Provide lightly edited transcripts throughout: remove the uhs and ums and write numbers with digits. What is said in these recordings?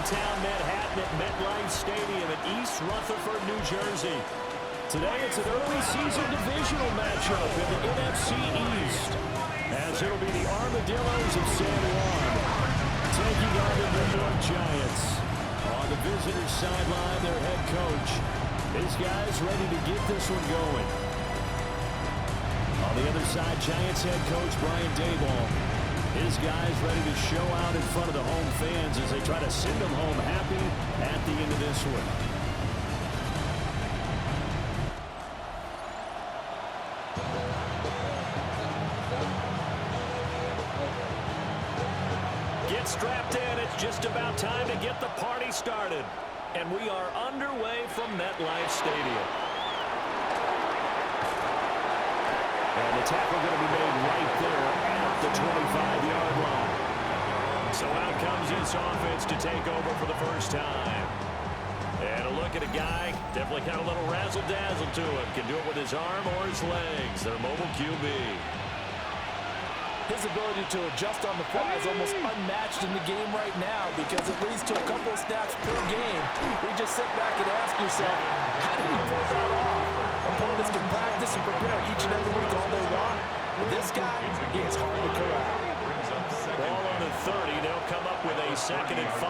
downtown Manhattan at MetLife Stadium in East Rutherford, New Jersey. Today it's an early season divisional matchup in the NFC East, as it'll be the Armadillos of San Juan taking on the New York Giants. On the visitors' sideline, their head coach. His guys ready to get this one going. On the other side, Giants head coach Brian Daboll. His guys ready to show out in front of the home fans as they try to send them home happy at the end of this one. Get strapped in. It's just about time to get the party started. And we are underway from MetLife Stadium. And the tackle going to be made right there at the 25-yard line. So out comes this offense to take over for the first time. And a look at a guy, definitely got a little razzle-dazzle to him. Can do it with his arm or his legs. Their mobile QB. His ability to adjust on the fly is almost unmatched in the game right now because it leads to a couple of snaps per game. We just sit back and ask yourself, how did he pull that off? Opponents can practice and prepare each and every week all they want. But this guy, he is hard to corral. Ball on the 30. They'll come up with a 2nd and 5.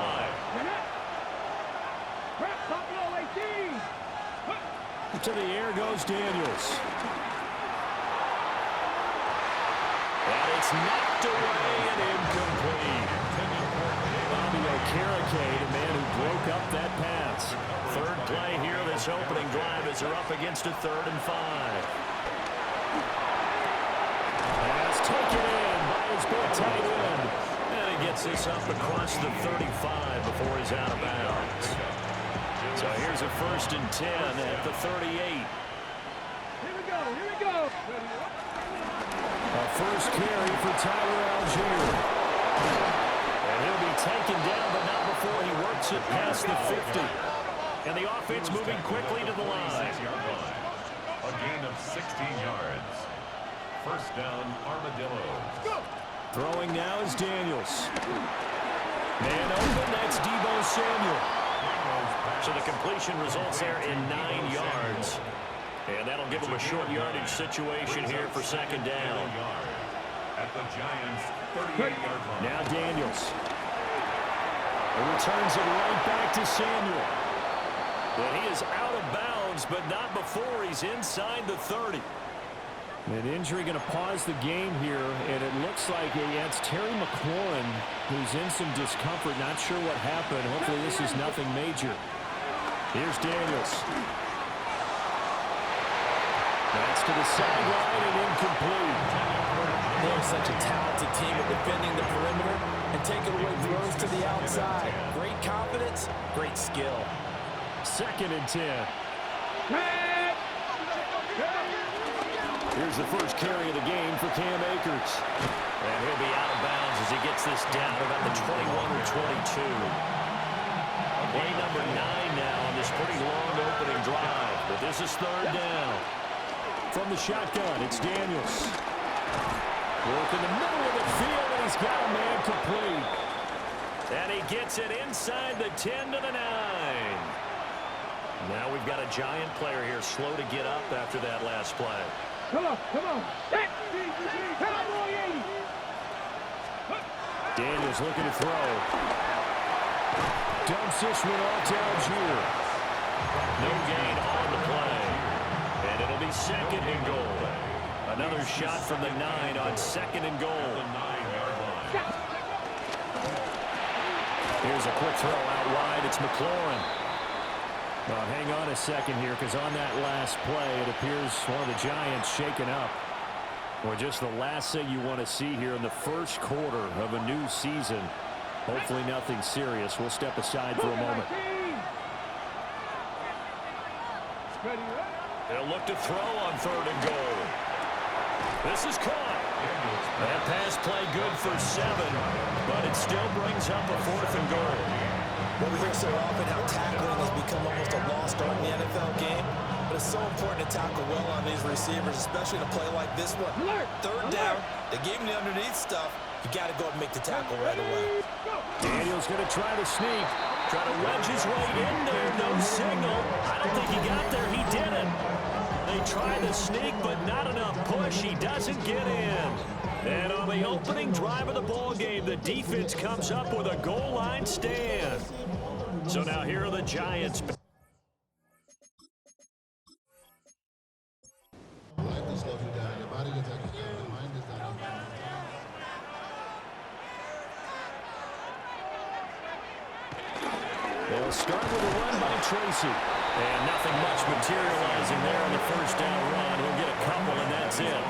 To the air goes Daniels. And it's knocked away and incomplete. Bobby Okereke, the man who broke up that pass. Third play here, this opening drive as they're up against a 3rd and 5. Pass taken in by his big tight end. And he gets this up across the 35 before he's out of bounds. So here's a 1st and 10 at the 38. Here we go. A first carry for Tyler Algier. And he'll be taken down, but not before he works it past the 50. And the offense moving quickly to the line. A gain of 16 yards. First down, Armadillos. Throwing now is Daniels. Man open, that's Deebo Samuel. So the completion results there in 9 yards. And that'll give him a short yardage situation here for 2nd down. At the Giants' 38-yard line. Now Daniels. He returns it right back to Samuel. But he is out of bounds, but not before he's inside the 30. An injury going to pause the game here, and it looks like it's Terry McLaurin who's in some discomfort. Not sure what happened. Hopefully this is nothing major. Here's Daniels. That's to the sideline and incomplete. They're such a talented team at defending the perimeter and taking away throws to the outside. Great confidence, great skill. 2nd and 10. Here's the first carry of the game for Cam Akers. And he'll be out of bounds as he gets this down about the 21 or 22. Play number 9 now on this pretty long opening drive. But this is 3rd down. From the shotgun, it's Daniels. Work in the middle of the field, and he's got a man complete. And he gets it inside the 10 to the 9. Now we've got a Giant player here slow to get up after that last play. Come on. Daniels looking to throw. Dumps this one off to Algier. No gain on the play. And it'll be 2nd and goal. Another shot from the 9 on 2nd and goal. Here's a quick throw out wide. It's McLaurin. Well, hang on a second here, because on that last play, it appears one of the Giants shaken up. Or just the last thing you want to see here in the first quarter of a new season. Hopefully nothing serious. We'll step aside for a moment. They'll look to throw on 3rd and goal. This is caught. That pass play good for 7, but it still brings up a 4th and goal. Well, we hear so often how tackling has become almost a lost art in the NFL game, but it's so important to tackle well on these receivers, especially in a play like this one. 3rd down, they gave him the underneath stuff. You got to go and make the tackle right away. Daniels going to try to sneak. Try to wedge his way in there. No signal. I don't think he got there. He didn't. They try the sneak, but not enough push. He doesn't get in. And on the opening drive of the ball game, the defense comes up with a goal line stand. So now here are the Giants. They'll start with a run by Tracy. And nothing much materializing there on the first down run. He'll get a couple, and that's it.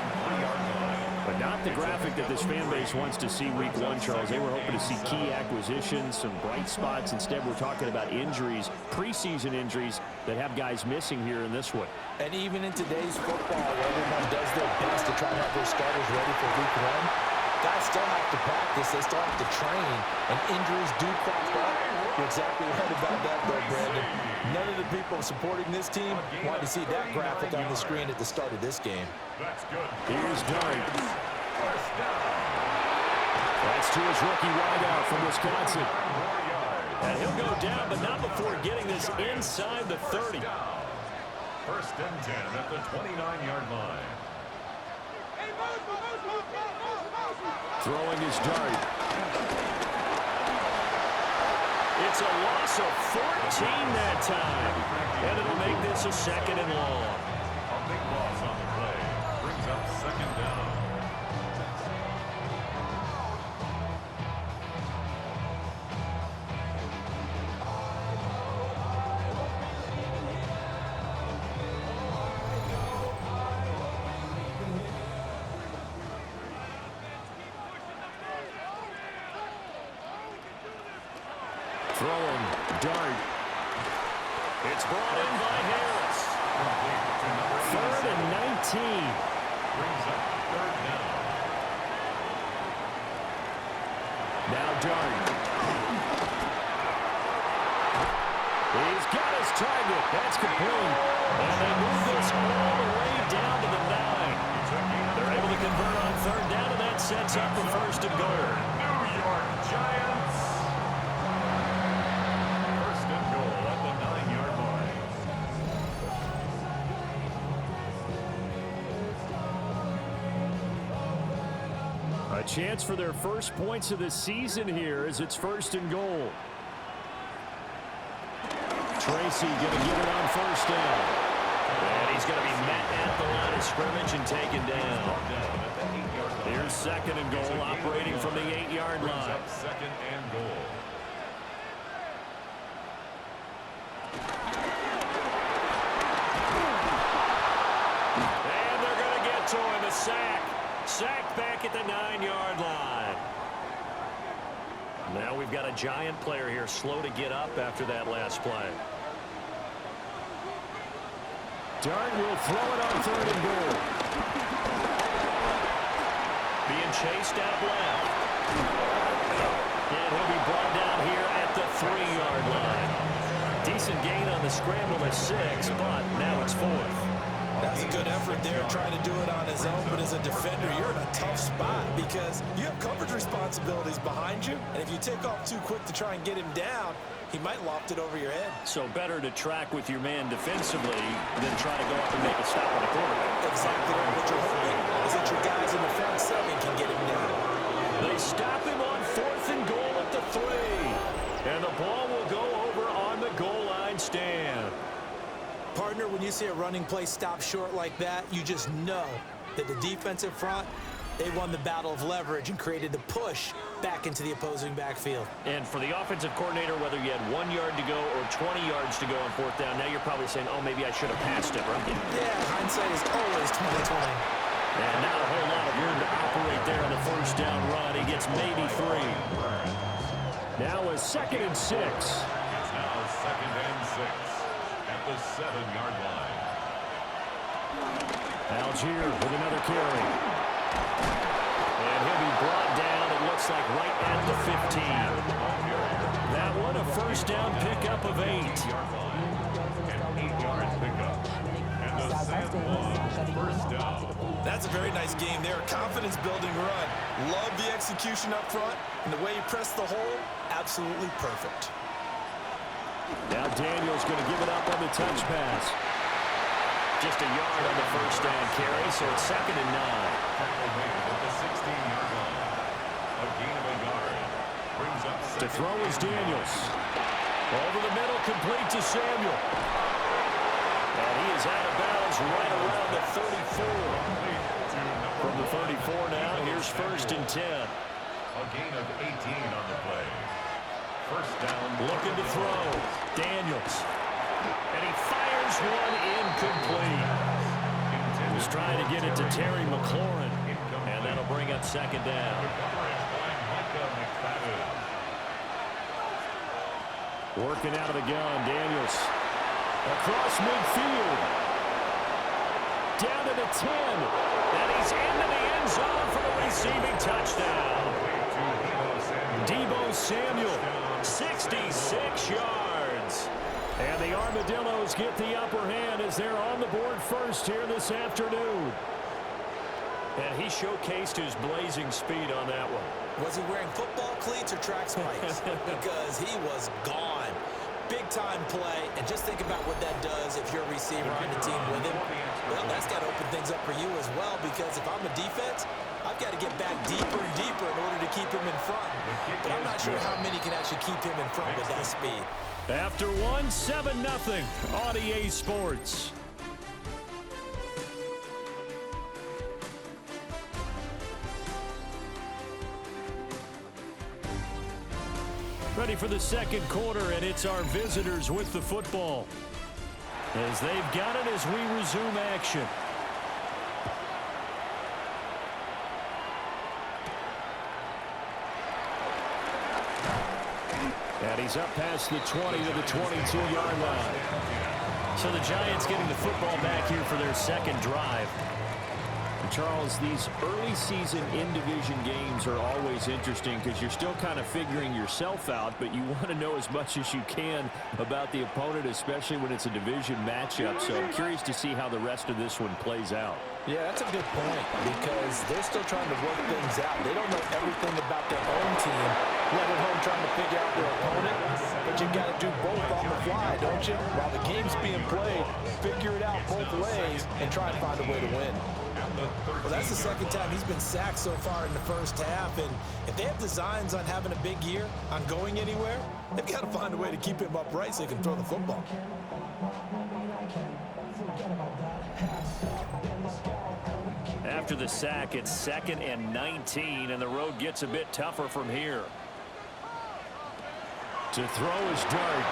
But not the graphic that this fan base wants to see week one, Charles. They were hoping to see key acquisitions, some bright spots. Instead, we're talking about injuries, preseason injuries that have guys missing here in this one. And even in today's football, where everyone does their best to try to have their starters ready for week one, guys still have to practice. They still have to train, and injuries do crop up. You're exactly right about that, though, Brandon. None of the people supporting this team wanted to see that graphic on the screen at the start of this game. That's good. Here's Dart. First down. That's to his rookie wideout from Wisconsin. And he'll go down, but not before getting this inside the 30. First and 10 at the 29-yard line. Throwing his Dart. It's a loss of 14 that time. And it'll make this a second and long. A big loss on the play. Brings up second down. Throwing Dart. It's brought in by Harris. Third and 19. Brings up third down. Now Dart. He's got his target. That's complete. And they move this all the way down to the 9. They're able to convert on third down, and that sets up the first and goal. New York Giants. First and goal at the 9-yard line. A chance for their first points of the season here as it's first and goal. Tracy going to get it on first down. And he's going to be met at the line of scrimmage and taken down. Here's second and goal, operating from the 8-yard Brings line. up second and goal. And they're going to get to him, a sack. Sacked back at the 9-yard line. Now we've got a Giant player here slow to get up after that last play. Dart will throw it on third and goal. Being chased out left. And he'll be brought down here at the 3-yard line. Decent gain on the scramble at 6, but now it's 4th. That's a good effort there, trying to do it on his own, but as a defender, you're in a tough spot because you have coverage responsibilities behind you, and if you take off too quick to try and get him down, he might loft it over your head. So better to track with your man defensively than try to go up and make a stop on the quarterback. Exactly right. What you're hoping is that your guys in the front 7 can get him down. They stop him on 4th and goal at the 3. And the ball will go over on the goal line stand. Partner, when you see a running play stop short like that, you just know that the defensive front, they won the battle of leverage and created the push back into the opposing backfield. And for the offensive coordinator, whether you had 1 yard to go or 20 yards to go on 4th down, now you're probably saying, oh, maybe I should have passed it, right? Yeah, hindsight is always 20/20. And not a whole lot of room to operate there on the first down run. He gets maybe 3. Now a 2nd and 6. It's now second and 6 at the 7-yard line. Algier with another carry. And he'll be brought down, it looks like, right at the 15. That one, a first down pickup of 8. An 8-yard pickup. And the San Juan first down. That's a very nice game there. Confidence-building run. Love the execution up front, and the way he pressed the hole, absolutely perfect. Now Daniels going to give it up on the touch pass. Just a yard on the first down carry, so it's 2nd and 9. Tackle made at the 16-yard line. A gain of a yard. Brings up To throw is Daniels. Over the middle, complete to Samuel. And he is out of bounds right around the 34. From the 34 now, here's 1st and 10. A gain of 18 on the play. First down. Looking to throw. Daniels. And he fires one incomplete. Was trying to get it to Terry McLaurin. And that'll bring up 2nd down. Working out of the gun, Daniels. Across midfield. Down to the 10. And he's into the end zone for the receiving touchdown. Deebo Samuel, 66 yards. And the Armadillos get the upper hand as they're on the board first here this afternoon. And he showcased his blazing speed on that one. Was he wearing football cleats or track spikes? Because he was gone. Big-time play, and just think about what that does if you're a receiver on the team with him. Well, that's got to open things up for you as well, because if I'm a defense, I've got to get back deeper and deeper in order to keep him in front. But I'm not sure how many can actually keep him in front with that speed. After one, 7-0 on EA Sports. Ready for the second quarter, and it's our visitors with the football. As they've got it as we resume action. And he's up past the 20 to the 22-yard line. So the Giants getting the football back here for their second drive. Charles, these early season in-division games are always interesting because you're still kind of figuring yourself out, but you want to know as much as you can about the opponent, especially when it's a division matchup. So I'm curious to see how the rest of this one plays out. Yeah, that's a good point because they're still trying to work things out. They don't know everything about their own team, let alone trying to figure out their opponent. But you got to do both on the fly, don't you? While the game's being played, figure it out both ways and try and find a way to win. Well, that's the second time he's been sacked so far in the first half, and if they have designs on having a big year, on going anywhere, they've got to find a way to keep him upright so he can throw the football. After the sack, it's 2nd and 19, and the road gets a bit tougher from here. To throw is Dart.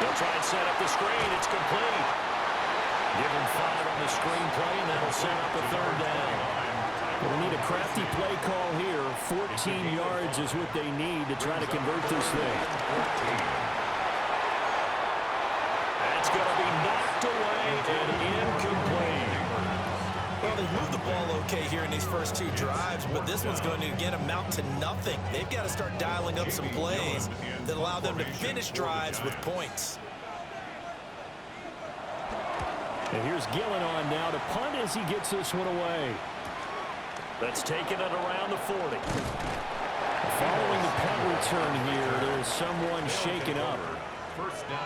They'll try and set up the screen. It's complete. Give him 5 on the screen play, and that'll set up a 3rd down. Well, we need a crafty play call here. 14 yards is what they need to try to convert this thing. That's going to be knocked away and incomplete. Well, they've moved the ball okay here in these first 2 drives, but this one's going to, again, amount to nothing. They've got to start dialing up some plays that allow them to finish drives with points. And here's Gillen on now to punt as he gets this one away. That's taken it around the 40. Following the punt return here, there's someone shaken up.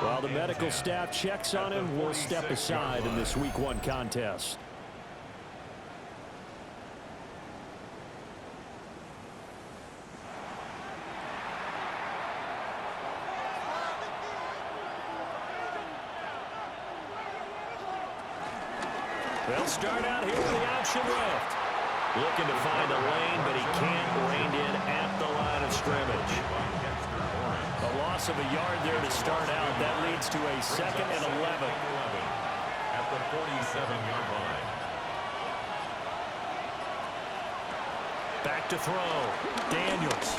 While the medical staff checks on him, we'll step aside in this Week 1 contest. They'll start out here with the option left. Looking to find a lane, but he can't rein in at the line of scrimmage. A loss of a yard there to start out. That leads to a 2nd and 11. At the 47-yard line. Back to throw. Daniels.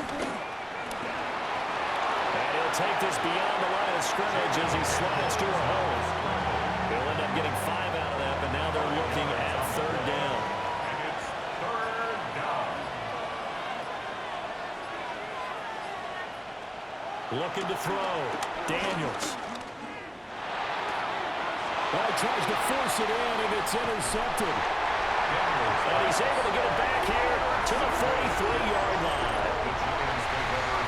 And he'll take this beyond the line of scrimmage as he slides to a hole. He'll end up getting 5 out of that, but now they're looking at 3rd down. And it's 3rd down. Looking to throw. Daniels. Well, he tries to force it in, and it's intercepted. And he's able to get it back here to the 43-yard line.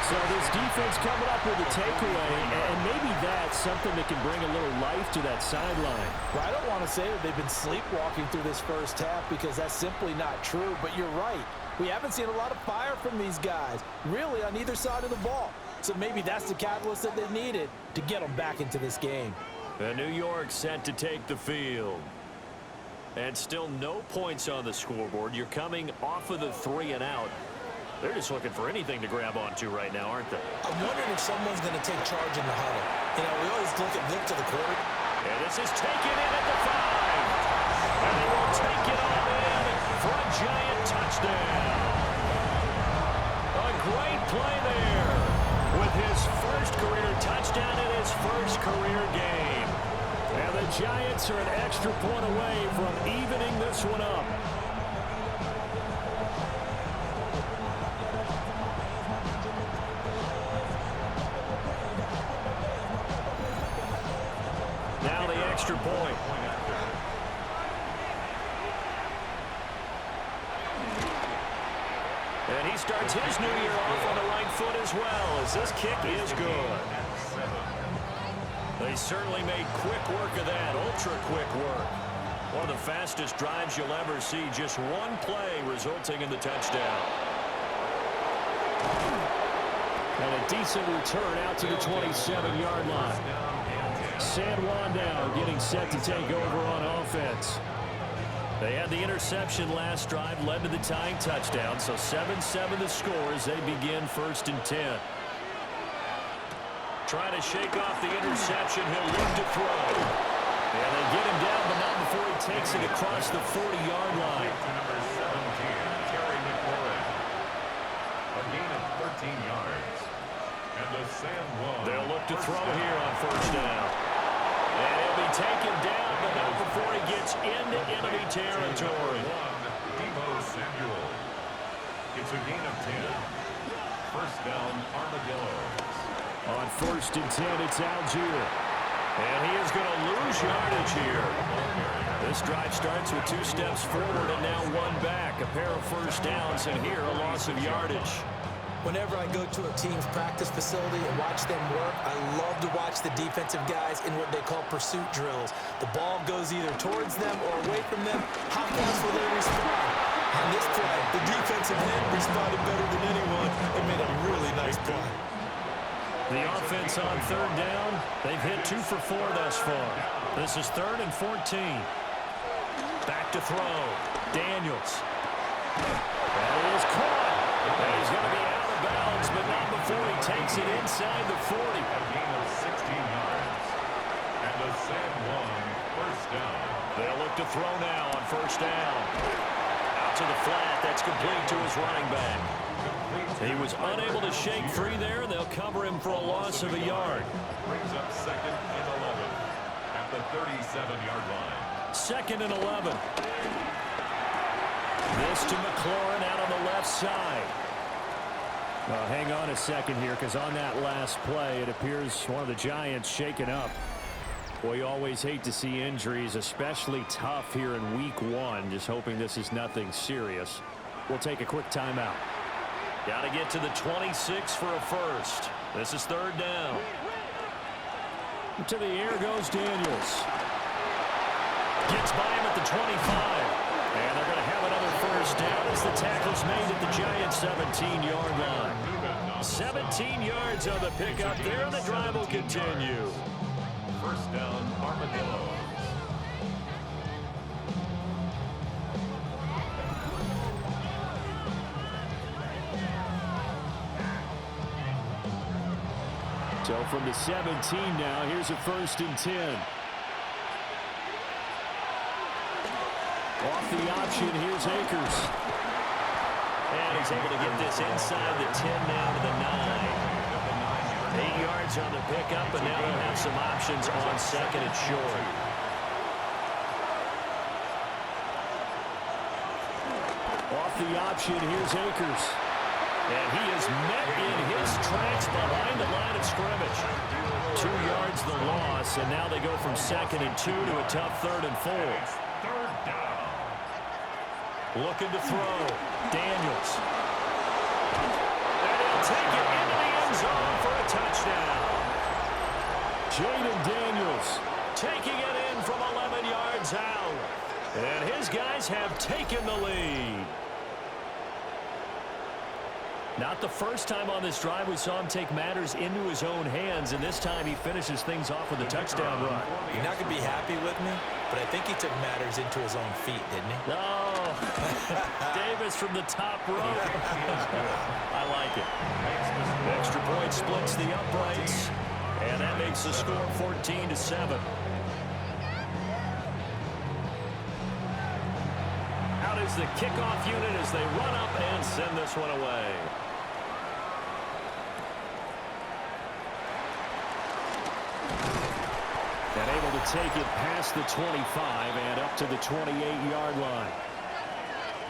So this defense coming up with a takeaway, and maybe that's something that can bring a little life to that sideline. Well, I don't want to say that they've been sleepwalking through this first half because that's simply not true, but you're right. We haven't seen a lot of fire from these guys, really, on either side of the ball. So maybe that's the catalyst that they needed to get them back into this game. And New York set to take the field. And still no points on the scoreboard. You're coming off of the 3 and out. They're just looking for anything to grab onto right now, aren't they? I'm wondering if someone's going to take charge in the huddle. You know, we always look to the quarter. And this is taken in at the 5. And they will take it all in for a giant touchdown. A great play there with his first career touchdown in his first career game. And the Giants are an extra point away from evening this one up. Now the extra point. And he starts his new year off on the right foot as well, as this kick is good. They certainly made quick work of that, ultra-quick work. One of the fastest drives you'll ever see, just one play resulting in the touchdown. And a decent return out to the 27-yard line. San Juan now getting set to take over on offense. They had the interception last drive, led to the tying touchdown, so 7-7 the score as they begin 1st and 10. Trying to shake off the interception, he'll look to throw. And they get him down, but not before he takes it across the 40-yard line. Number 17, Terry McLaurin. A gain of 13 yards. And the San Juan. They'll look to throw here on 1st down. And he'll be taken down, but not before he gets into enemy territory. Debo Samuel. It's a gain of 10. 1st down, Armadillos. On 1st and 10, it's Algier. And he is going to lose yardage here. This drive starts with 2 steps forward and now 1 back. A pair of 1st downs, and here a loss of yardage. Whenever I go to a team's practice facility and watch them work, I love to watch the defensive guys in what they call pursuit drills. The ball goes either towards them or away from them. How fast will they respond? On this play, the defensive end responded better than anyone and made a really nice play. The offense on 3rd down, they've hit 2 for 4 thus far. This is 3rd and 14. Back to throw. Daniels. That is caught. And he's going to be out of bounds, but not before he takes it inside the 40. A gain of 16 yards. And the San Juan 1st down. They'll look to throw now on 1st down. Out to the flat. That's complete to his running back. He was unable to shake free there. They'll cover him for a loss of a yard. Brings up 2nd and 11 at the 37-yard line. 2nd and 11. This to McLaurin out on the left side. Well, hang on a second here, because on that last play, it appears one of the Giants shaken up. Boy, you always hate to see injuries, especially tough here in week 1. Just hoping this is nothing serious. We'll take a quick timeout. Got to get to the 26 for a 1st. This is 3rd down. To the air goes Daniels. Gets by him at the 25. And they're going to have another 1st down as the tackle's made at the Giants' 17-yard line. 17 yards on the pickup there, and the drive will continue. 1st down, Armadillos. So from the 17 now, here's a 1st and 10. Off the option, here's Akers. And he's able to get this inside the 10 now to the 9. 8 yards on the pickup, and now they'll have some options on 2nd and short. Off the option, here's Akers. And he is met in his tracks behind the line of scrimmage. 2 yards the loss, and now they go from 2nd and 2 to a tough 3rd and 4. 3rd down. Looking to throw. Daniels. And he'll take it into the runs on for a touchdown. Jaden Daniels taking it in from 11 yards out. And his guys have taken the lead. Not the first time on this drive we saw him take matters into his own hands, and this time he finishes things off with a touchdown run. You're not going to be happy with me, but I think he took matters into his own feet, didn't he? No. Davis from the top row. I like it. Extra point splits the uprights, and that makes the score 14-7. Out is the kickoff unit as they run up and send this one away. And able to take it past the 25 and up to the 28-yard line.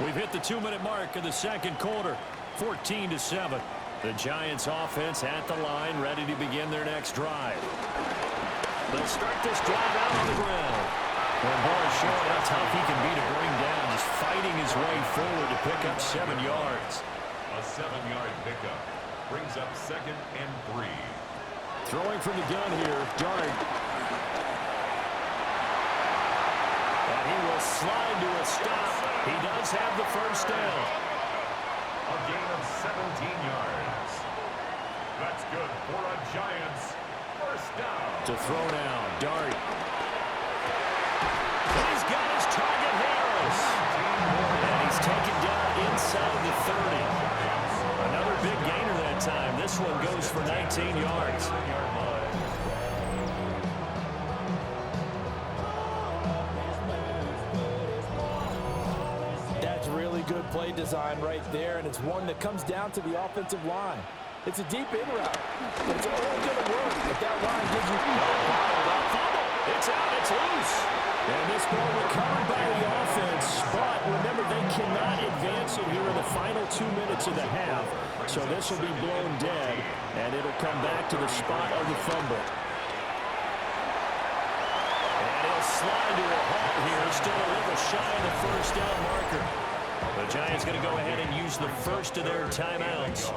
We've hit the 2-minute mark of the second quarter, 14-7. The Giants offense at the line, ready to begin their next drive. They'll start this drive out on the ground. And boy, showing how tough he can be to bring down, just fighting his way forward to pick up 7 yards. A 7-yard pickup brings up 2nd and 3. Throwing from the gun here, Dart. And he will slide to a stop. He does have the first down. A gain of 17 yards. That's good for a Giants first down. To throw now, Dart. And he's got his target, Harris. And he's taken down inside the 30. Another big gainer that time. This one goes for 19 yards. That's really good play design right there, and it's one that comes down to the offensive line. It's a deep in route, but it's only going to work if that line gives you It's out, it's loose. And this ball recovered by the offense, but remember, they cannot advance it here in the final 2 minutes of the half. So this will be blown dead, and it'll come back to the spot of the fumble. And he'll slide to a halt here, still a little shy of the first down marker. The Giants going to go ahead and use the first of their timeouts,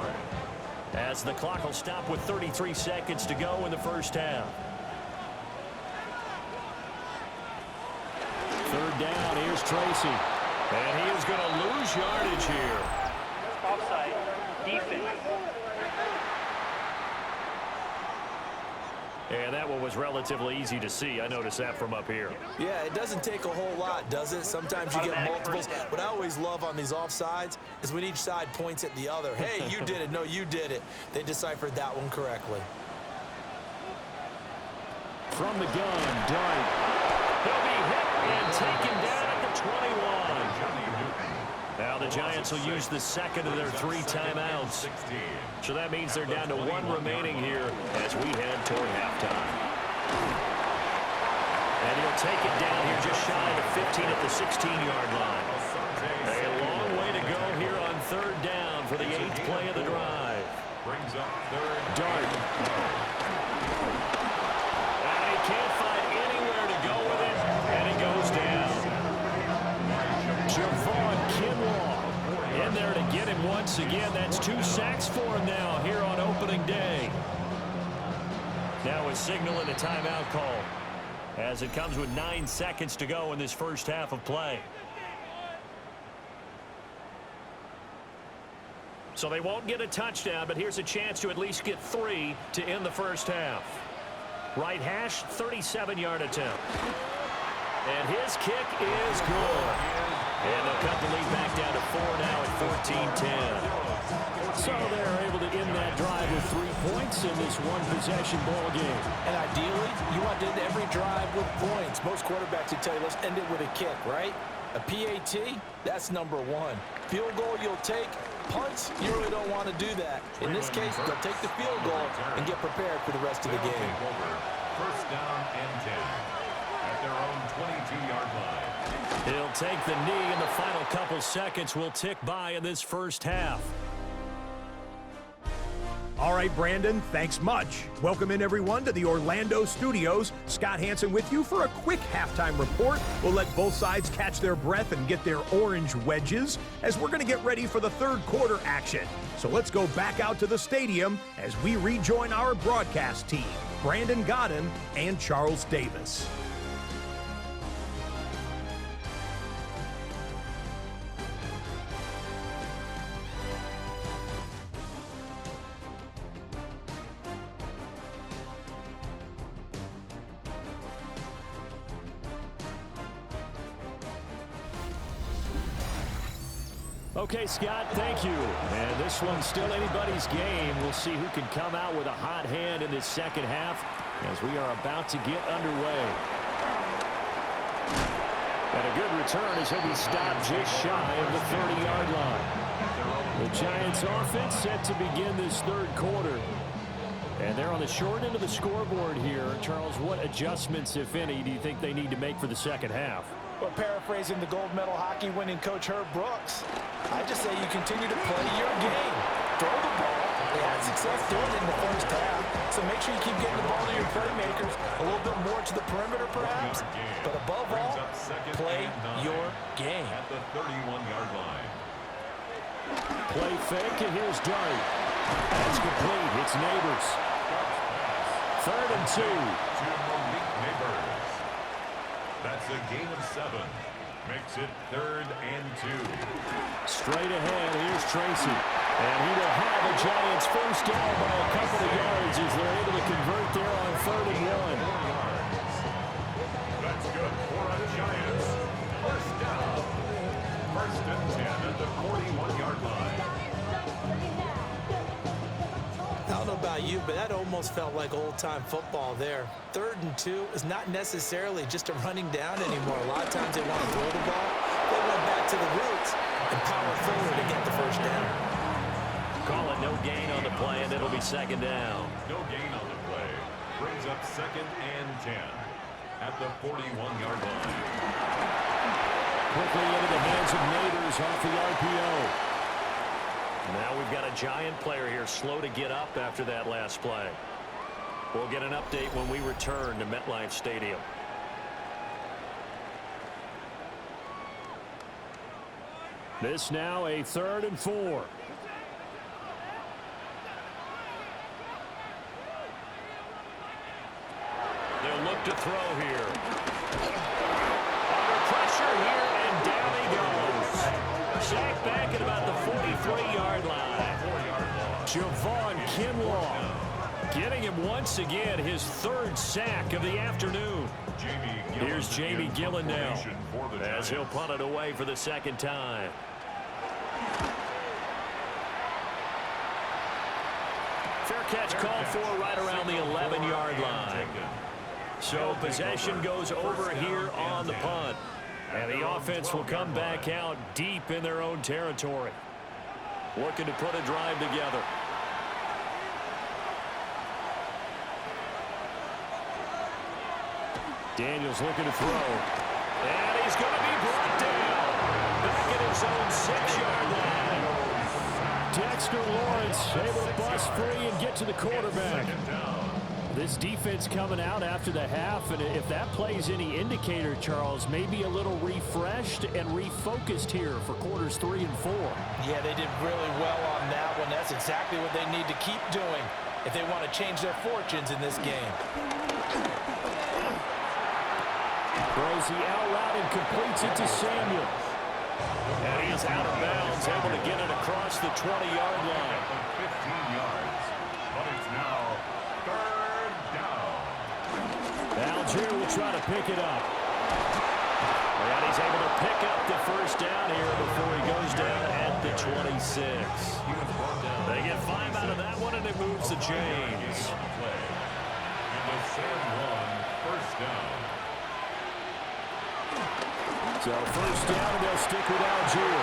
as the clock will stop with 33 seconds to go in the first half. Third down, here's Tracy. And he is going to lose yardage here. Offside. Defense. And that one was relatively easy to see. I noticed that from up here. Yeah, it doesn't take a whole lot, does it? Sometimes you get multiples. What I always love on these offsides is when each side points at the other. Hey, you did it. No, you did it. They deciphered that one correctly. From the gun, Dart. He'll be hit and taken down at the 21. Now the Giants will use the second of their 3 timeouts. So that means they're down to 1 remaining here as we head toward halftime. And he'll take it down here just shy of 15 at the 16-yard line. A long way to go here on third down for the 8th play of the drive. Brings up 3rd. Dart. And he can't find anywhere to go with it, and it goes down. Javon Kinlaw in there to get him once again. That's 2 sacks for him now here on opening day. Now is signaling a timeout call as it comes with 9 seconds to go in this first half of play. So they won't get a touchdown, but here's a chance to at least get 3 to end the first half. Right hash, 37-yard attempt. And his kick is good. And they'll cut the lead back down to 4 now at 14-10. So they're able to end that drive with 3 points in this one-possession ball game. And ideally, you want to end every drive with points. Most quarterbacks would tell you, let's end it with a kick, right? A PAT, that's number 1. Field goal you'll take. Punts, you really don't want to do that. In this case, they'll take the field goal and get prepared for the rest of the game. First down and 10 at their own 22-yard line. He'll take the knee, and the final couple seconds will tick by in this first half. All right, Brandon, thanks much. Welcome in, everyone, to the Orlando studios. Scott Hansen with you for a quick halftime report. We'll let both sides catch their breath and get their orange wedges as we're going to get ready for the third quarter action. So let's go back out to the stadium as we rejoin our broadcast team, Brandon Godden and Charles Davis. Okay, Scott, thank you. And this one's still anybody's game. We'll see who can come out with a hot hand in this second half as we are about to get underway. And a good return as he'll be stopped just shy of the 30-yard line. The Giants offense set to begin this third quarter. And they're on the short end of the scoreboard here. Charles, what adjustments, if any, do you think they need to make for the second half? Well, paraphrasing the gold medal hockey winning coach Herb Brooks, I just say you continue to play your game. Throw the ball. They had success doing it in the first half, so make sure you keep getting the ball to your playmakers, a little bit more to the perimeter perhaps, but above all, play your game. At the 31-yard line. Play fake, and here's Dart. That's complete. It's Neighbors. 3rd and 2. To Malik Neighbors. That's a gain of 7. Makes it 3rd and 2. Straight ahead, here's Tracy. And he will have a Giants first down by a couple of yards as they're able to convert there on 3rd and 1. 4 yards. That's good for a Giants. First down. 1st and 10 at the 41-yard line. I don't know about you, but that almost felt like old-time football there. 3rd and 2 is not necessarily just a running down anymore. A lot of times they want to throw the ball. They went back to the roots and power forward to get the first down. Call it no gain on the play, and it'll be 2nd down. No gain on the play. Brings up 2nd and 10 at the 41-yard line. Quickly into the hands of Neighbors off the RPO. Now we've got a Giant player here slow to get up after that last play. We'll get an update when we return to MetLife Stadium. This now a 3rd and 4. They'll look to throw here. Under pressure here, and down he goes. Sacked back at about the 43-yard line. Javon Kinlaw getting him once again his 3rd sack of the afternoon. Here's Jamie Gillen now as he'll punt it away for the 2nd time. Fair catch called for right around the 11-yard line. So possession goes over here on the punt. And the offense will come back out deep in their own territory. Looking to put a drive together. Daniels looking to throw. And he's going to be brought down. Back at his own 6-yard line. Dexter Lawrence able to bust free and get to the quarterback. This defense coming out after the half, and if that plays any indicator, Charles, maybe a little refreshed and refocused here for quarters 3 and 4. Yeah, they did really well on that one. That's exactly what they need to keep doing if they want to change their fortunes in this game. Throws the out route and completes it to Samuel. And he is out of bounds, able to get it across the 20-yard line. 15 yards. But it's now 3rd down. Algier will try to pick it up. And he's able to pick up the first down here before he goes down at the 26. They get 5 out of that one, and it moves the chains. And the San Juan first down. So first down, and they'll stick with Algier.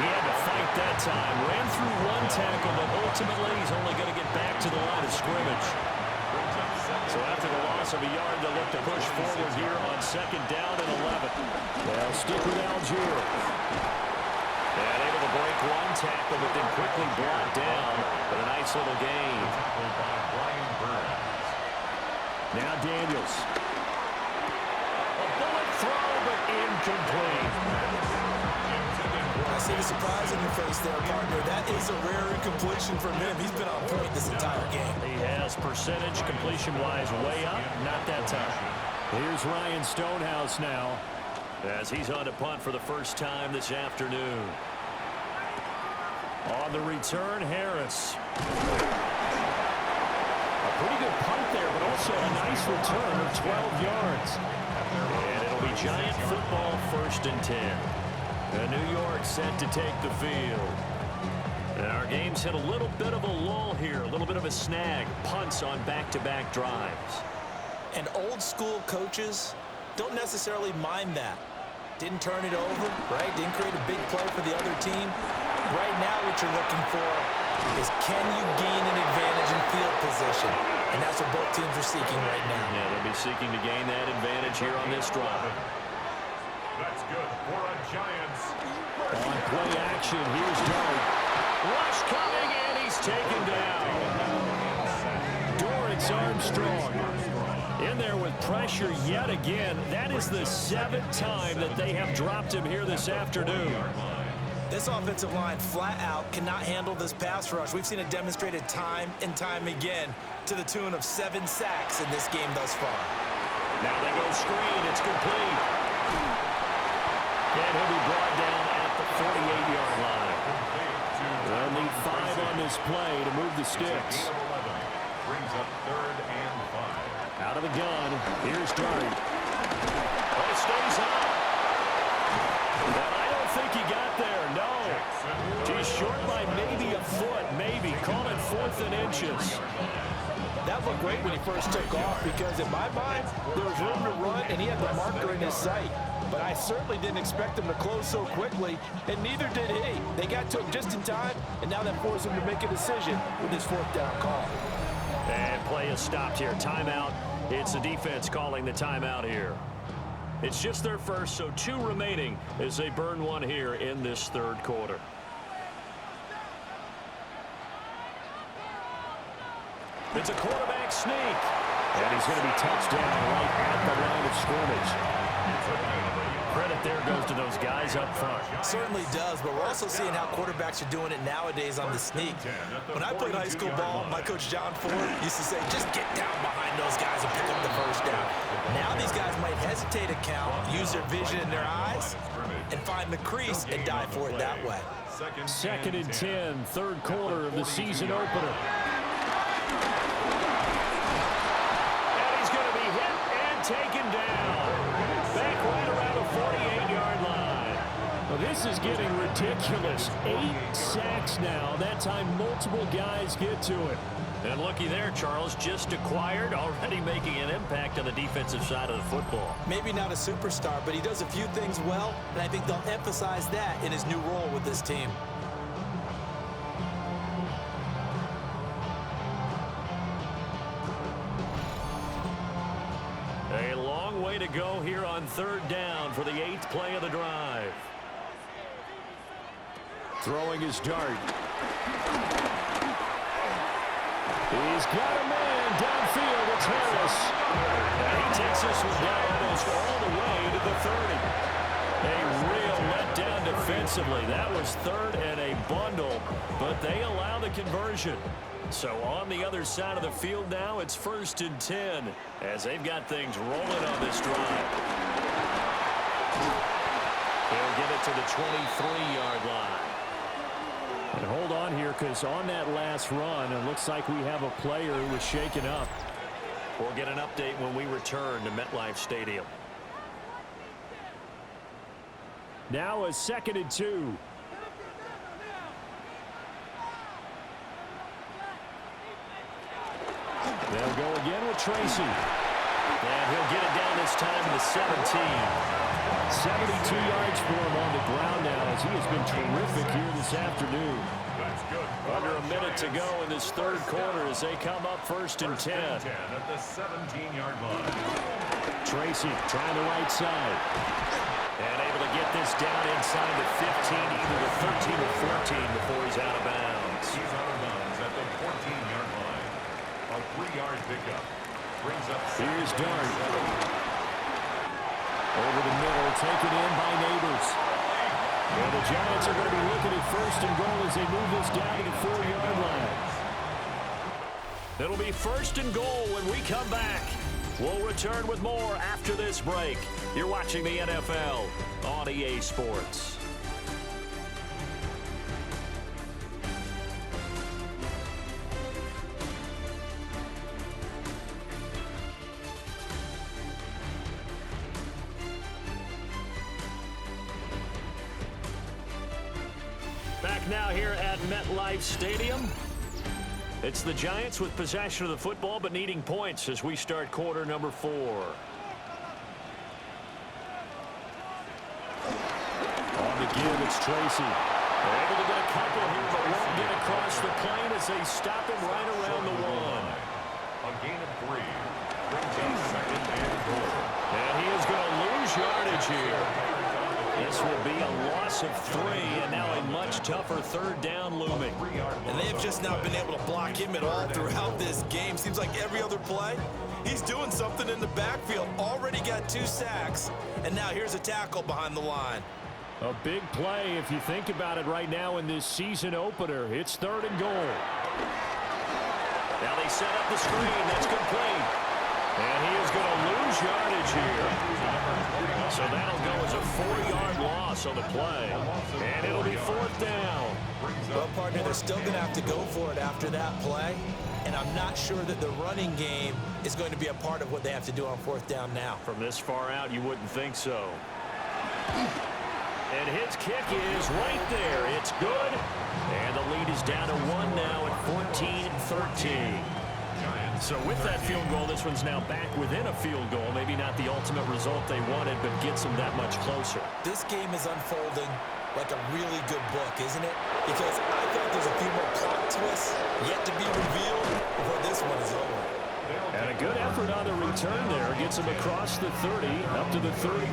He had to fight that time. Ran through one tackle, but ultimately he's only going to get back to the line of scrimmage. So after the loss of a yard, they'll look to push forward here on 2nd down and 11. They'll stick with Algier. And able to break one tackle, but then quickly brought down. But a nice little gain. Now Daniels. A bullet throw, but incomplete. I see the surprise in your face there, partner. That is a rare incompletion from him. He's been on point this entire game. He has percentage completion-wise way up. Not that time. Here's Ryan Stonehouse now, as he's on to punt for the first time this afternoon. On the return, Harris. A pretty good punt there, but also a nice return of 12 yards. And it'll be Giant football, 1st and 10. And New York set to take the field. And our game's hit a little bit of a lull here, a little bit of a snag. Punts on back-to-back drives. And old-school coaches don't necessarily mind that. Didn't turn it over, right? Didn't create a big play for the other team. Right now what you're looking for is, can you gain an advantage in field position? And that's what both teams are seeking right now. Yeah, they'll be seeking to gain that advantage here on this drive. That's good for a Giants. On play action, here's Dart. Rush coming, and he's taken down. Dorrance Armstrong in there with pressure yet again. That is the 7th time that they have dropped him here this afternoon. This offensive line flat out cannot handle this pass rush. We've seen it demonstrated time and time again to the tune of 7 sacks in this game thus far. Now they go screen. It's complete. And he'll be brought down at the 48-yard line. They'll need 5 on this play to move the sticks. Brings up 3rd and 5. Out of the gun. Here's Dart. Oh, it stays up. And I don't think he got there. No. He's short by maybe a foot. Maybe. Call it 4th and inches. That looked great when he first took off, because in my mind, there was room to run, and he had the marker in his sight. But I certainly didn't expect him to close so quickly, and neither did he. They got to him just in time, and now that forced him to make a decision with his 4th down call. And play is stopped here. Timeout. It's the defense calling the timeout here. It's just their first, so 2 remaining as they burn one here in this 3rd quarter. It's a quarterback sneak. And he's going to be touched down right at the line of scrimmage. Credit there goes to those guys up front. Certainly does, but we're also seeing how quarterbacks are doing it nowadays on the sneak. When I played high school ball, my coach John Ford used to say, just get down behind those guys and pick up the first down. Now these guys might hesitate to count, use their vision in their eyes, and find the crease and dive for it that way. 2nd and 10, 3rd quarter of the season opener. And he's going to be hit and taken down. Back right around the 48-yard line. Well, this is getting ridiculous. 8 sacks now. That time multiple guys get to it. And looky there, Charles, just acquired, already making an impact on the defensive side of the football. Maybe not a superstar, but he does a few things well, and I think they'll emphasize that in his new role with this team. A long way to go here on 3rd down for the 8th play of the drive. Throwing his Dart. He's got a man downfield. It's Harris. And he takes this one down almost all the way to the 30. A real letdown defensively. That was 3rd and a bundle, but they allow the conversion. So on the other side of the field now, it's 1st and 10 as they've got things rolling on this drive. They'll get it to the 23-yard line. And hold on here, because on that last run, it looks like we have a player who was shaken up. We'll get an update when we return to MetLife Stadium. Now a 2nd and 2. They'll go again with Tracy. And he'll get it down this time to the 17. 72 yards for him on the ground now, as he has been terrific here this afternoon. Under a minute to go in this 3rd quarter as they come up 1st and 10. At the 17-yard line. Tracy trying the right side. And able to get this down inside the 15, either the 13 or 14 before he's out of bounds. He's out of bounds at the 14-yard line. A 3-yard pickup. Brings up. Here's Dart. Over the middle, taken in by Neighbors. And the Giants are going to be looking at first and goal as they move this down to the 4-yard line. It'll be first and goal when we come back. We'll return with more after this break. You're watching the NFL on EA Sports. Back now here at MetLife Stadium. It's the Giants with possession of the football but needing points as we start quarter number 4. On the give, it's Tracy. They're able to get a couple here but won't get across the plane as they stop him right around the 1. A gain of 3. Brings up second and goal. And he is going to lose yardage here. This will be a loss of 3, and now a much tougher third down looming. And they've just not been able to block him at all throughout this game. Seems like every other play, he's doing something in the backfield. Already got 2 sacks, and now here's a tackle behind the line. A big play if you think about it right now in this season opener. It's 3rd and goal. Now they set up the screen. That's complete. And he is going to lose yardage here. So that'll go as a 4-yard loss on the play. And it'll be 4th down. Well, partner, they're still going to have to go for it after that play. And I'm not sure that the running game is going to be a part of what they have to do on 4th down now. From this far out, you wouldn't think so. And his kick is right there. It's good. And the lead is down to 1 now at 14-13. So with that field goal, this one's now back within a field goal. Maybe not the ultimate result they wanted, but gets them that much closer. This game is unfolding like a really good book, isn't it? Because I think there's a few more plot twists yet to be revealed before this one is over. And a good effort on the return there. Gets him across the 30, up to the 33.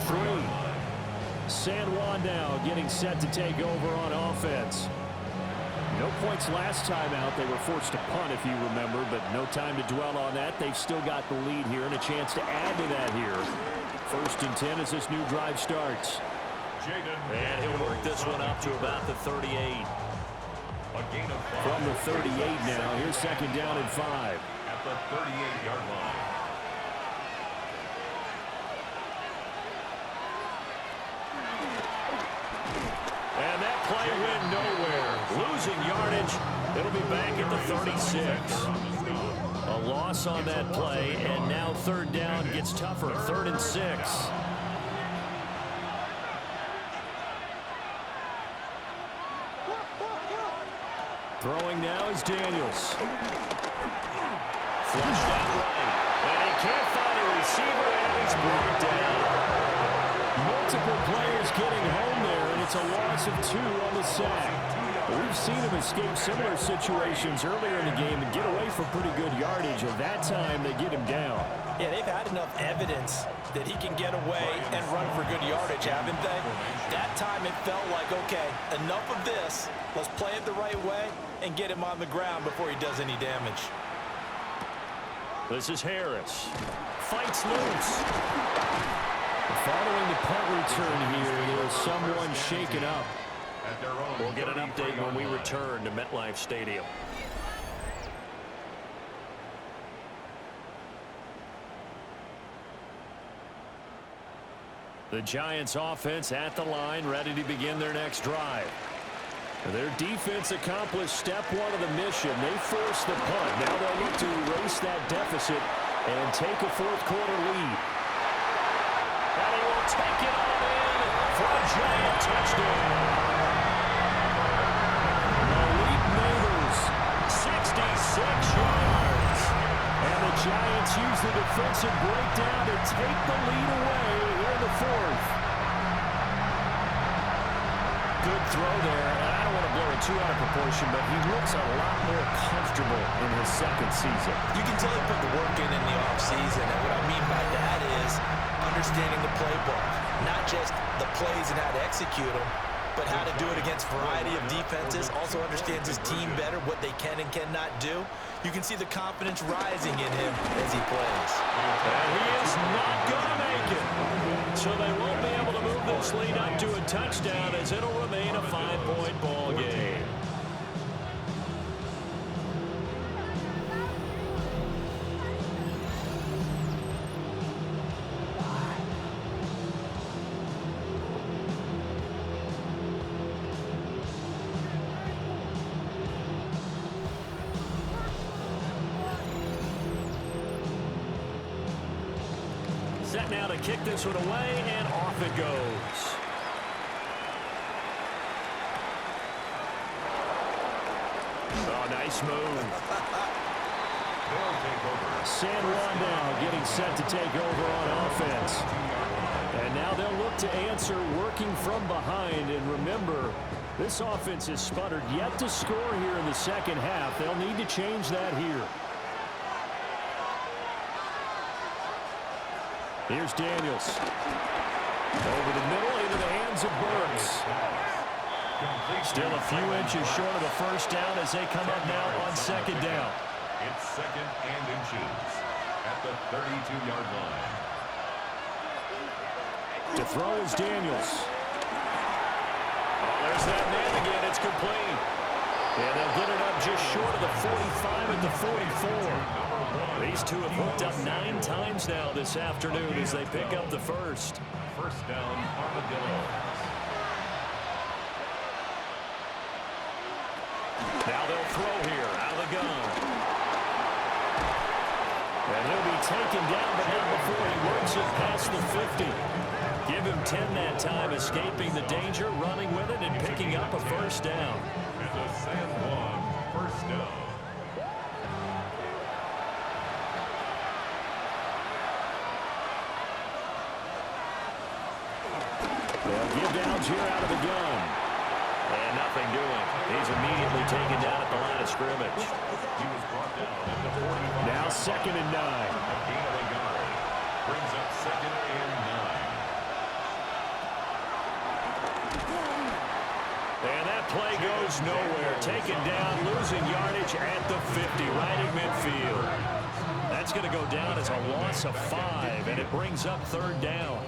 San Juan now getting set to take over on offense. No points last time out. They were forced to punt, if you remember, but no time to dwell on that. They've still got the lead here and a chance to add to that here. 1st and 10 as this new drive starts. And he'll work this one up to about the 38. From the 38 now, here's 2nd down and 5. At the 38-yard line. And that play went nowhere. Losing yardage. It'll be back at the 36. A loss on that play, and now 3rd down gets tougher. 3rd and 6. Throwing now is Daniels. Flushed out right. And he can't find a receiver, and he's brought down. Multiple players getting home there, and it's a loss of 2 on the sack. We've seen him escape similar situations earlier in the game and get away for pretty good yardage, and that time they get him down. Yeah, they've had enough evidence that he can get away and run for good yardage, haven't they? That time it felt like, okay, enough of this. Let's play it the right way and get him on the ground before he does any damage. This is Harris. Fights loose. Following the punt return here, there's someone shaken up. We'll get an update when we return to MetLife Stadium. The Giants offense at the line, ready to begin their next drive. Their defense accomplished step 1 of the mission. They forced the punt. Now they'll look to erase that deficit and take a 4th quarter lead. And he will take it all in for a Giant touchdown. Malik Neighbors, 66 yards. And the Giants use the defensive breakdown to take the lead away here in the 4th. Good throw there. And I don't want to blow it too out of proportion, but he looks a lot more comfortable in his 2nd season. You can tell he put the work in the offseason, and what I mean by that is understanding the playbook, not just the plays and how to execute them, but how to do it against a variety of defenses. Also understands his team better, what they can and cannot do. You can see the confidence rising in him as he plays. And he is not going to make it. So they won't be able to move this lead up to a touchdown, as it'll remain a 5-point ball game. Set now to kick this one away, and off it goes. Oh, nice move. San Juan now getting set to take over on offense. And now they'll look to answer working from behind. And remember, this offense has sputtered yet to score here in the second half. They'll need to change that here. Here's Daniels. Over the middle into the hands of Burks. Still a few inches short of the first down as they come up now on second down. It's second and inches at the 32-yard line. To throw is Daniels. Oh, there's that man again. It's complete. And they'll get it up just short of the 45 at the 44. These two have hooked up 9 times now this afternoon as they pick up the first. First down, Armadillos. Now they'll throw here out of the gun. And he'll be taken down, but not before he works it past the 50. Give him 10 that time, escaping the danger, running with it, and picking up a first down. And a San Juan first down. They'll give downs here out of the gun. And nothing doing. He's immediately taken down at the line of scrimmage. He was brought down at the 45. Now second and 9. A gain of a yard. Brings up second and 9. And that play goes nowhere. Taken down, losing yardage at the 50, right at midfield. That's going to go down as a loss of 5, and it brings up third down.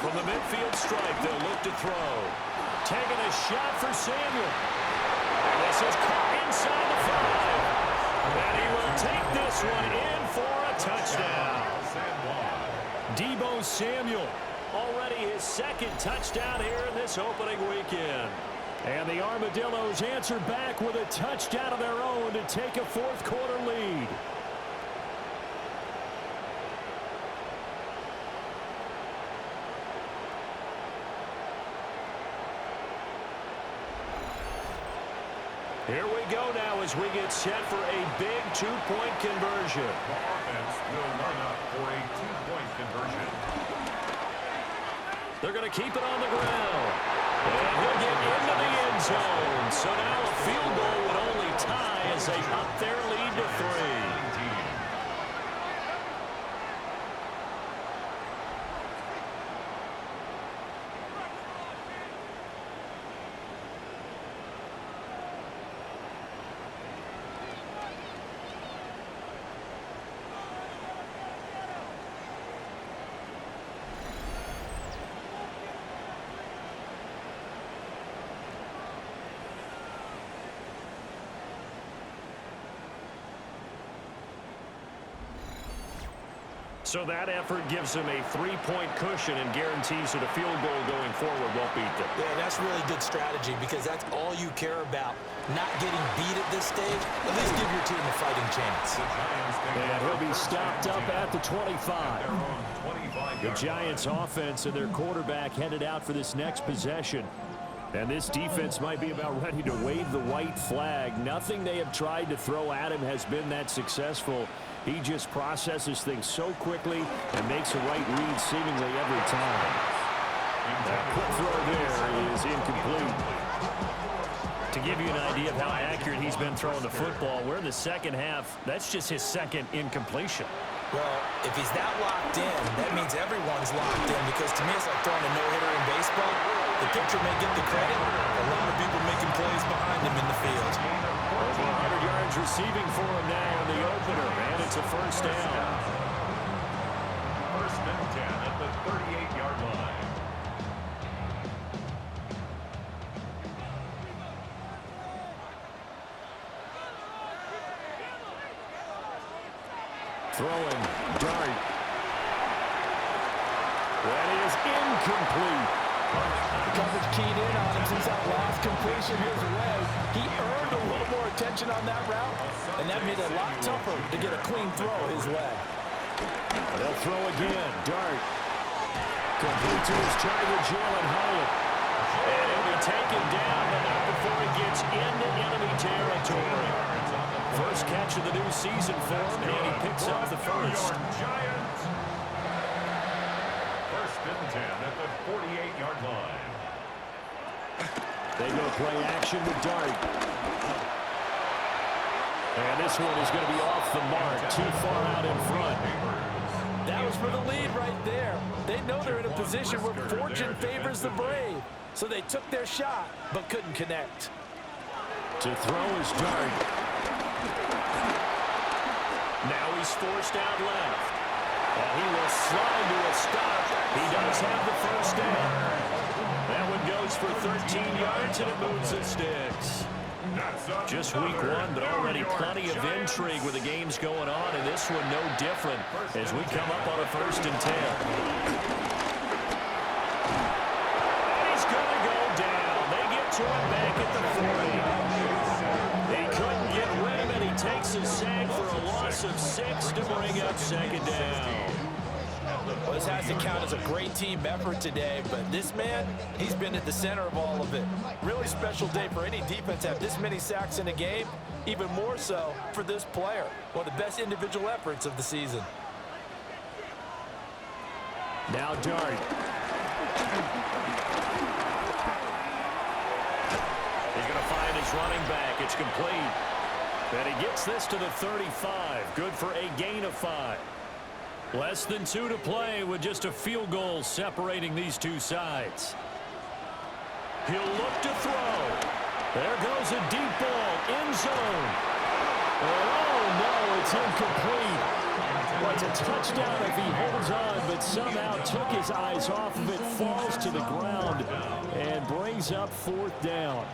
From the midfield stripe, they'll look to throw. Taking a shot for Samuel. And this is caught inside the 5. And he will take this one in for a touchdown. Deebo Samuel, already his second touchdown here in this opening weekend. And the Armadillos answer back with a touchdown of their own to take a fourth-quarter lead. Here we go now as we get set for a big two-point conversion. The offense will line up for a two-point conversion. They're going to keep it on the ground. And he'll get into the end zone. So now a field goal would only tie as they up their lead to 3. So that effort gives them a 3-point cushion and guarantees that a field goal going forward won't beat them. Yeah, that's really good strategy because that's all you care about. Not getting beat at this stage, at least give your team a fighting chance. And he'll be stopped up at the 25. The Giants offense and their quarterback headed out for this next possession. And this defense might be about ready to wave the white flag. Nothing they have tried to throw at him has been that successful. He just processes things so quickly and makes a right read seemingly every time. That quick throw there is incomplete. To give you an idea of how accurate he's been throwing the football, we're in the second half. That's just his second incompletion. Well, if he's that locked in, that means everyone's locked in, because to me it's like throwing a no-hitter in baseball. The pitcher may get the credit, a lot of people making plays behind him in the field. Over 100 yards receiving for him now in the opener, and it's a first down. First and 10 at the 38-yard line. Throwing, dart. That is incomplete. The coverage keyed in on him since that last completion his way. He earned a little more attention on that route, and that made it a lot tougher to get a clean throw his way. They'll throw again. Dart. Complete to his driver, Jalen Hyatt. And he'll be taken down, but not before he gets into enemy territory. First catch of the new season for him, and he picks up the first. Giants. First and 10 at the 48-yard line. They go play action with Dart. And this one is going to be off the mark, too far out in front. That was for the lead right there. They know they're in a position where fortune favors the brave. So they took their shot, but couldn't connect. To throw is Dart. Now he's forced out left. And he will slide to a stop. He does have the first down. That one goes for 13 yards, and it moves the sticks. Just week one, but already plenty of intrigue with the games going on, and this one no different as we come up on a 1st and 10. And he's going to go down. They get to him back at the 40. They couldn't get rid of it. He takes a sack for a loss of 6 to bring up 2nd down. Well, this has to count as a great team effort today, but this man, he's been at the center of all of it. Really special day for any defense to have this many sacks in a game, even more so for this player. One of the best individual efforts of the season. Now Dart. He's going to find his running back. It's complete. And he gets this to the 35. Good for a gain of 5. Less than 2 to play with just a field goal separating these two sides. He'll look to throw. There goes a deep ball, end zone. Oh, no, it's incomplete. Well, it's a touchdown if he holds on, but somehow took his eyes off of it, falls to the ground, and brings up 4th down.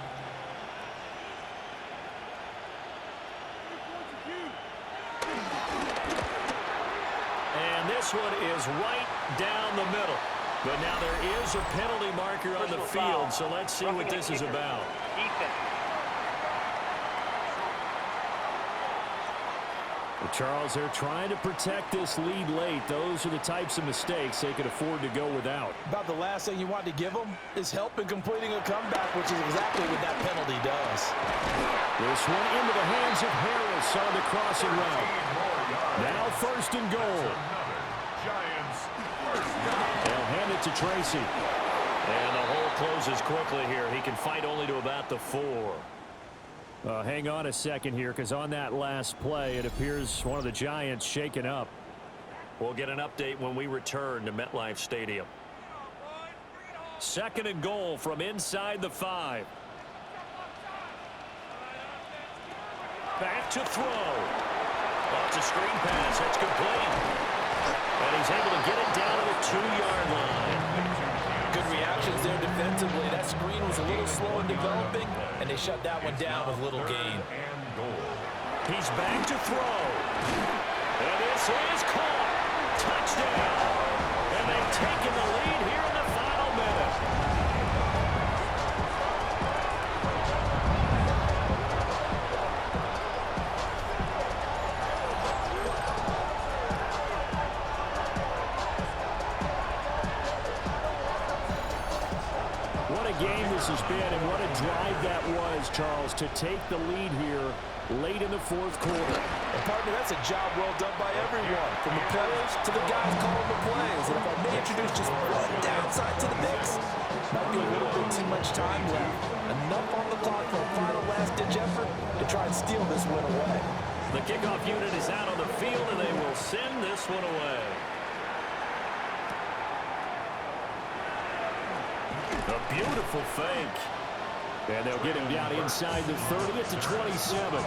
This one is right down the middle. But now there is a penalty marker on the field, so let's see what this is about. Well, Charles, they're trying to protect this lead late. Those are the types of mistakes they could afford to go without. About the last thing you want to give them is help in completing a comeback, which is exactly what that penalty does. This one into the hands of Harris on the crossing route. Now 1st and goal. They'll hand it to Tracy. And the hole closes quickly here. He can fight only to about the 4. Hang on a second here, because on that last play, it appears one of the Giants shaken up. We'll get an update when we return to MetLife Stadium. 2nd and goal from inside the 5. Back to throw. Lots of screen pass. That's complete. And he's able to get it down to the 2-yard line. Good reactions there defensively. That screen was a little slow in developing, and they shut that one down with little gain. He's back to throw. And this is caught. Touchdown. And they've taken the lead here in the final minute. Game this has been, and what a drive that was, Charles, to take the lead here late in the 4th quarter. And partner, that's a job well done by everyone, from the players to the guys calling the plays. And if I may introduce just one downside to the mix, Might be a little bit too much time left. Enough on the clock for a final last-ditch effort to try and steal this one away. The kickoff unit is out on the field, and they will send this one away. A beautiful fake. And they'll get him down inside the 30 at the 27.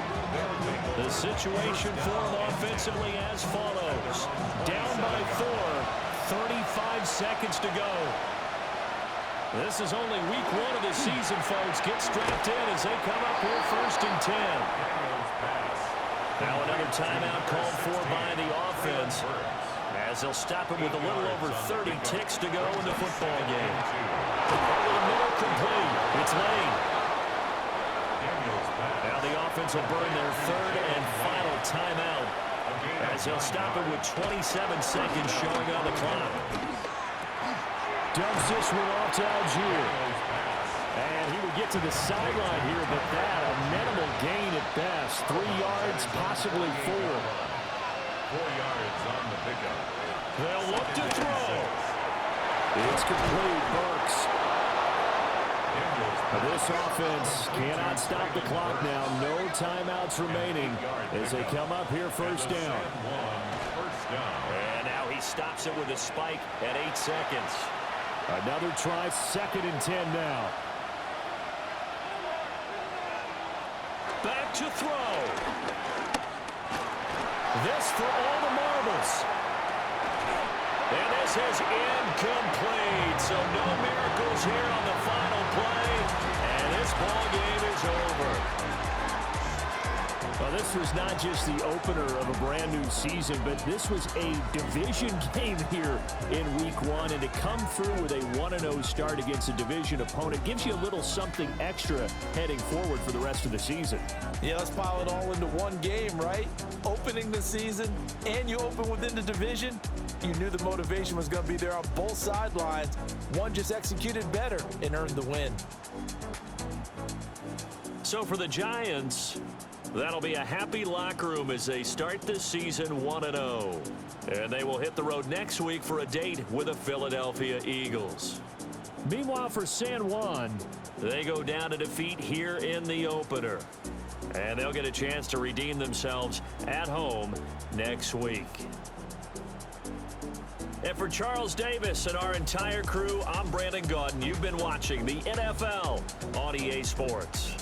The situation for him offensively as follows. Down by 4, 35 seconds to go. This is only week 1 of the season, folks. Get strapped in as they come up here 1st and 10. Now another timeout called for by the offense, as they'll stop it with a little over 30 ticks to go in the football game. Over the middle, complete. It's Lane. Now the offense will burn their 3rd and final timeout, as they'll stop it with 27 seconds showing on the clock. Dumps this one off to Algier. And he would get to the sideline here, but that a minimal gain at best. 3 yards, possibly 4. 4 yards on the pickup. They'll look to throw. It's complete, Burks. This offense cannot stop the clock now. No timeouts remaining as they come up here 1st down. And now he stops it with a spike at 8 seconds. Another try, 2nd and 10 now. Back to throw. This for all the marbles. And this is incomplete. So no miracles here on the final play. And this ball game is over. Well, this was not just the opener of a brand new season, but this was a division game here in week 1. And to come through with a 1-0 start against a division opponent gives you a little something extra heading forward for the rest of the season. Yeah, let's pile it all into one game, right? Opening the season, and you open within the division. You knew the motivation was going to be there on both sidelines. One just executed better and earned the win. So for the Giants, that'll be a happy locker room as they start this season 1-0. And they will hit the road next week for a date with the Philadelphia Eagles. Meanwhile, for San Juan, they go down to defeat here in the opener. And they'll get a chance to redeem themselves at home next week. And for Charles Davis and our entire crew, I'm Brandon Gaudin. You've been watching the NFL on EA Sports.